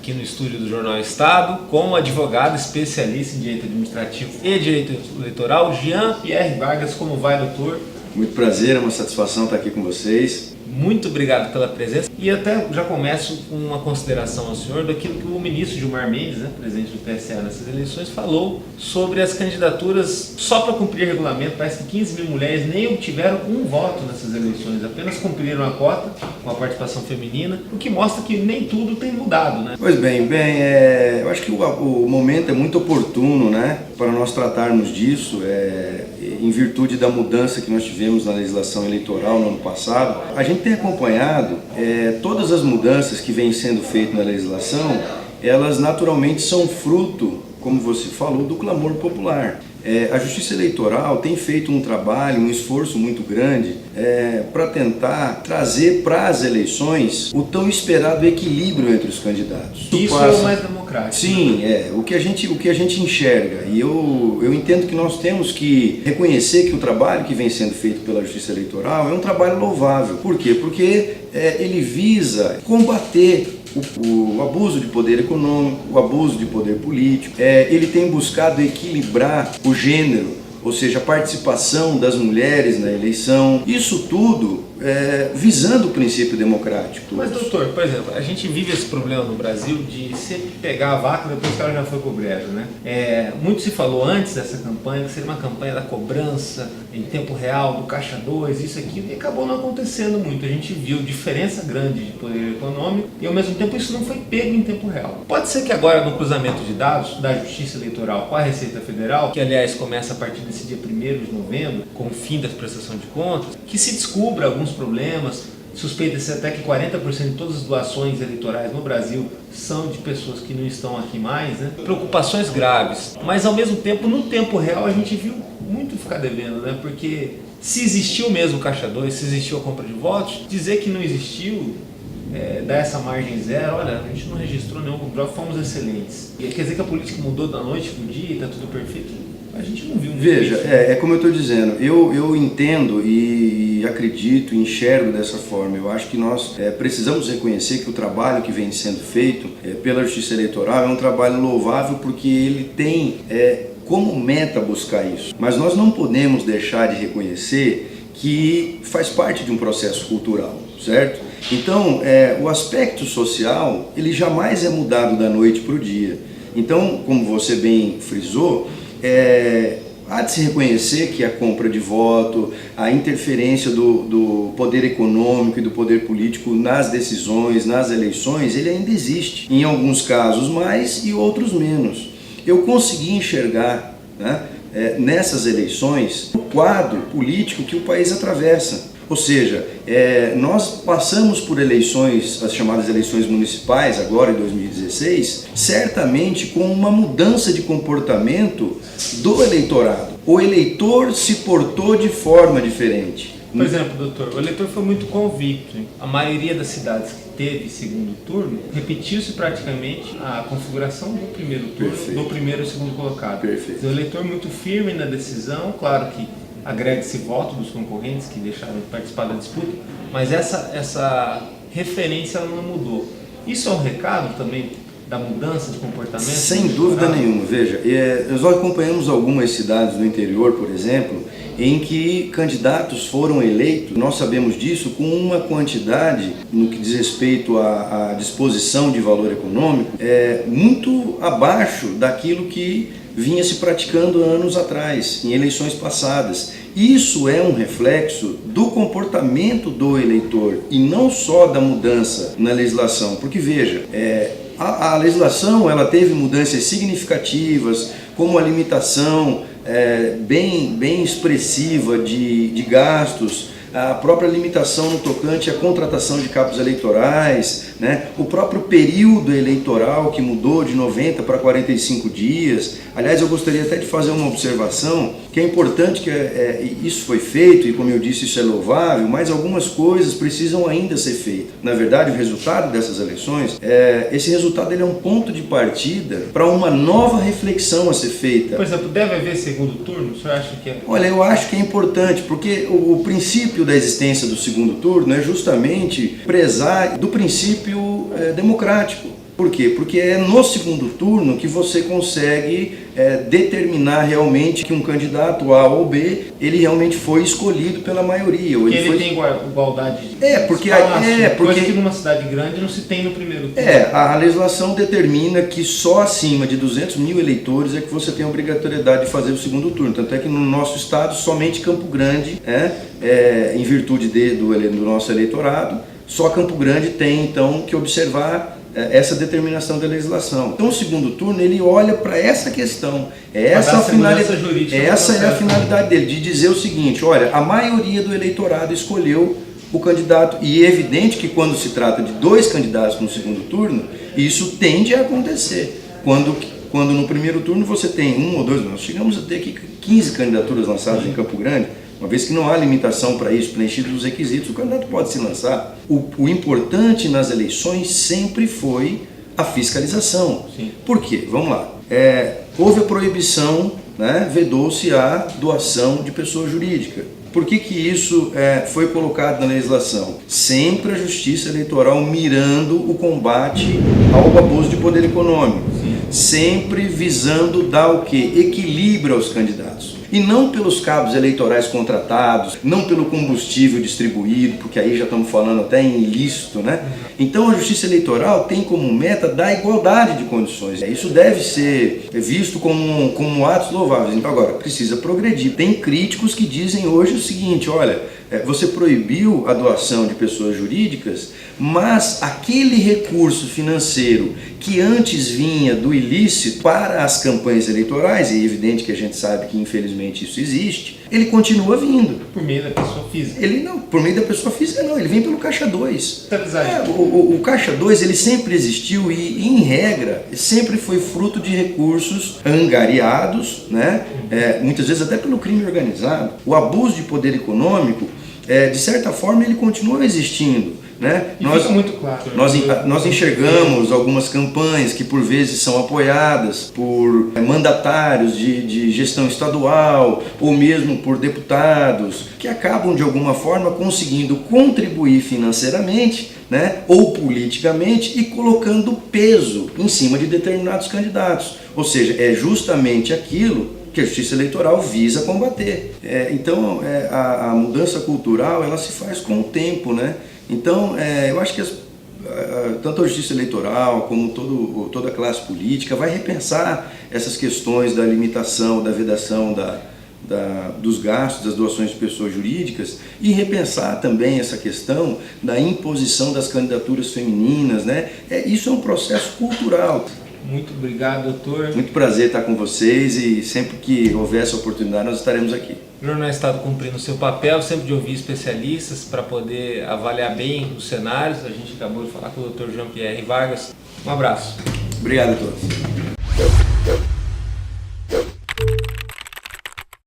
aqui no estúdio do Jornal Estado com o advogado especialista em direito administrativo e direito eleitoral, Jean Pierre Vargas. Como vai, doutor? Muito prazer, é uma satisfação estar aqui com vocês. Muito obrigado pela presença. E até já começo com uma consideração ao senhor daquilo que o ministro Gilmar Mendes, presidente do PSA nessas eleições, falou sobre as candidaturas só para cumprir regulamento. Parece que 15 mil mulheres nem obtiveram um voto nessas eleições, apenas cumpriram a cota com a participação feminina, o que mostra que nem tudo tem mudado, né? Pois bem, eu acho que o momento é muito oportuno, para nós tratarmos disso, em virtude da mudança que nós tivemos na legislação eleitoral no ano passado. A gente tem acompanhado todas as mudanças que vêm sendo feitas na legislação, elas naturalmente são fruto, como você falou, do clamor popular. A Justiça Eleitoral tem feito um trabalho, um esforço muito grande para tentar trazer para as eleições o tão esperado equilíbrio entre os candidatos. Isso é o mais democrático. Sim, o que a gente enxerga. E eu entendo que nós temos que reconhecer que o trabalho que vem sendo feito pela Justiça Eleitoral é um trabalho louvável. Por quê? Porque ele visa combater o abuso de poder econômico, o abuso de poder político. Ele tem buscado equilibrar o gênero, ou seja, a participação das mulheres na eleição. Isso tudo visando o princípio democrático. Mas, doutor, por exemplo, a gente vive esse problema no Brasil de sempre pegar a vaca depois que ela já foi pro brejo, Muito se falou antes dessa campanha que seria uma campanha da cobrança em tempo real, do Caixa 2, isso aqui, e acabou não acontecendo muito. A gente viu diferença grande de poder econômico e, ao mesmo tempo, isso não foi pego em tempo real. Pode ser que agora, no cruzamento de dados da Justiça Eleitoral com a Receita Federal, que, aliás, começa a partir desse dia 1º de novembro, com o fim da prestação de contas, que se descubra alguns problemas. Suspeita-se até que 40% de todas as doações eleitorais no Brasil são de pessoas que não estão aqui mais, Preocupações graves, mas ao mesmo tempo, no tempo real, a gente viu muito ficar devendo, Porque se existiu mesmo o Caixa 2, se existiu a compra de votos, dizer que não existiu, dar essa margem zero, olha, a gente não registrou nenhum, fomos excelentes. E quer dizer que a política mudou da noite para o dia e está tudo perfeito? A gente não viu. Veja, como eu estou dizendo, eu entendo e acredito, enxergo dessa forma. Eu acho que nós precisamos reconhecer que o trabalho que vem sendo feito pela Justiça Eleitoral é um trabalho louvável, porque ele tem como meta buscar isso. Mas nós não podemos deixar de reconhecer que faz parte de um processo cultural, certo? Então, o aspecto social, ele jamais é mudado da noite para o dia. Então, como você bem frisou, há de se reconhecer que a compra de voto, a interferência do poder econômico e do poder político nas decisões, nas eleições, ele ainda existe. Em alguns casos mais e outros menos. Eu consegui enxergar, nessas eleições, o quadro político que o país atravessa. Ou seja, nós passamos por eleições, as chamadas eleições municipais, agora em 2016, certamente com uma mudança de comportamento do eleitorado. O eleitor se portou de forma diferente. Por exemplo, doutor, o eleitor foi muito convicto. A maioria das cidades que teve segundo turno, repetiu-se praticamente a configuração do primeiro turno, do primeiro e segundo colocado. Perfeito. O eleitor muito firme na decisão, claro que agrega-se voto dos concorrentes que deixaram de participar da disputa, mas essa referência ela não mudou. Isso é um recado também da mudança de comportamento? Sem dúvida nenhuma. Veja, nós acompanhamos algumas cidades do interior, por exemplo, em que candidatos foram eleitos, nós sabemos disso, com uma quantidade, no que diz respeito à disposição de valor econômico, muito abaixo daquilo que vinha se praticando anos atrás, em eleições passadas. Isso é um reflexo do comportamento do eleitor e não só da mudança na legislação, porque veja, a legislação ela teve mudanças significativas, como a limitação bem expressiva de gastos, a própria limitação no tocante à contratação de cabos eleitorais, o próprio período eleitoral que mudou de 90 para 45 dias. Aliás, eu gostaria até de fazer uma observação, que é importante que isso foi feito, e como eu disse, isso é louvável, mas algumas coisas precisam ainda ser feitas. Na verdade, o resultado dessas eleições, esse resultado ele é um ponto de partida para uma nova reflexão a ser feita. Por exemplo, deve haver segundo turno? O senhor acha que é? Olha, eu acho que é importante, porque o princípio da existência do segundo turno é justamente prezar do princípio democrático. Por quê? Porque é no segundo turno que você consegue determinar realmente que um candidato A ou B, ele realmente foi escolhido pela maioria. Ou ele foi... tem igualdade de porque coisa que numa cidade grande não se tem no primeiro turno. A legislação determina que só acima de 200 mil eleitores é que você tem a obrigatoriedade de fazer o segundo turno. Tanto é que no nosso estado, somente Campo Grande, em virtude do nosso eleitorado, só Campo Grande tem então que observar essa determinação da legislação. Então o segundo turno ele olha para essa questão, essa é a finalidade dele, de dizer o seguinte: olha, a maioria do eleitorado escolheu o candidato, e é evidente que quando se trata de 2 candidatos no segundo turno, isso tende a acontecer. Quando no primeiro turno você tem 1 ou 2, nós chegamos a ter aqui 15 candidaturas lançadas em Campo Grande. Uma vez que não há limitação para isso, preenchidos os requisitos, o candidato pode se lançar. O importante nas eleições sempre foi a fiscalização. Sim. Por quê? Vamos lá. Houve a proibição, vedou-se a doação de pessoa jurídica. Por que isso foi colocado na legislação? Sempre a Justiça Eleitoral mirando o combate ao abuso de poder econômico. Sim. Sempre visando dar o quê? Equilíbrio aos candidatos. E não pelos cabos eleitorais contratados, não pelo combustível distribuído, porque aí já estamos falando até em ilícito, né? Então a Justiça Eleitoral tem como meta dar igualdade de condições. Isso deve ser visto como atos louváveis. Então agora, precisa progredir. Tem críticos que dizem hoje o seguinte: olha, você proibiu a doação de pessoas jurídicas, mas aquele recurso financeiro que antes vinha do ilícito para as campanhas eleitorais, e é evidente que a gente sabe que infelizmente isso existe, ele continua vindo. Por meio da pessoa física. Por meio da pessoa física não, ele vem pelo Caixa 2. O O Caixa 2 ele sempre existiu e, em regra, sempre foi fruto de recursos angariados, muitas vezes até pelo crime organizado. O abuso de poder econômico, de certa forma, ele continua existindo. Fica muito claro. Nós enxergamos algumas campanhas que por vezes são apoiadas por mandatários de gestão estadual ou mesmo por deputados que acabam de alguma forma conseguindo contribuir financeiramente, ou politicamente, e colocando peso em cima de determinados candidatos. Ou seja, é justamente aquilo que a Justiça Eleitoral visa combater. Então a mudança cultural ela se faz com o tempo, Então, eu acho que tanto a Justiça Eleitoral como toda a classe política vai repensar essas questões da limitação, da vedação dos gastos, das doações de pessoas jurídicas, e repensar também essa questão da imposição das candidaturas femininas. Isso é um processo cultural. Muito obrigado, doutor. Muito prazer estar com vocês, e sempre que houver essa oportunidade nós estaremos aqui. O Jornal Estado cumprindo o seu papel, sempre de ouvir especialistas para poder avaliar bem os cenários. A gente acabou de falar com o Dr. Jean Pierre Vargas. Um abraço. Obrigado a todos.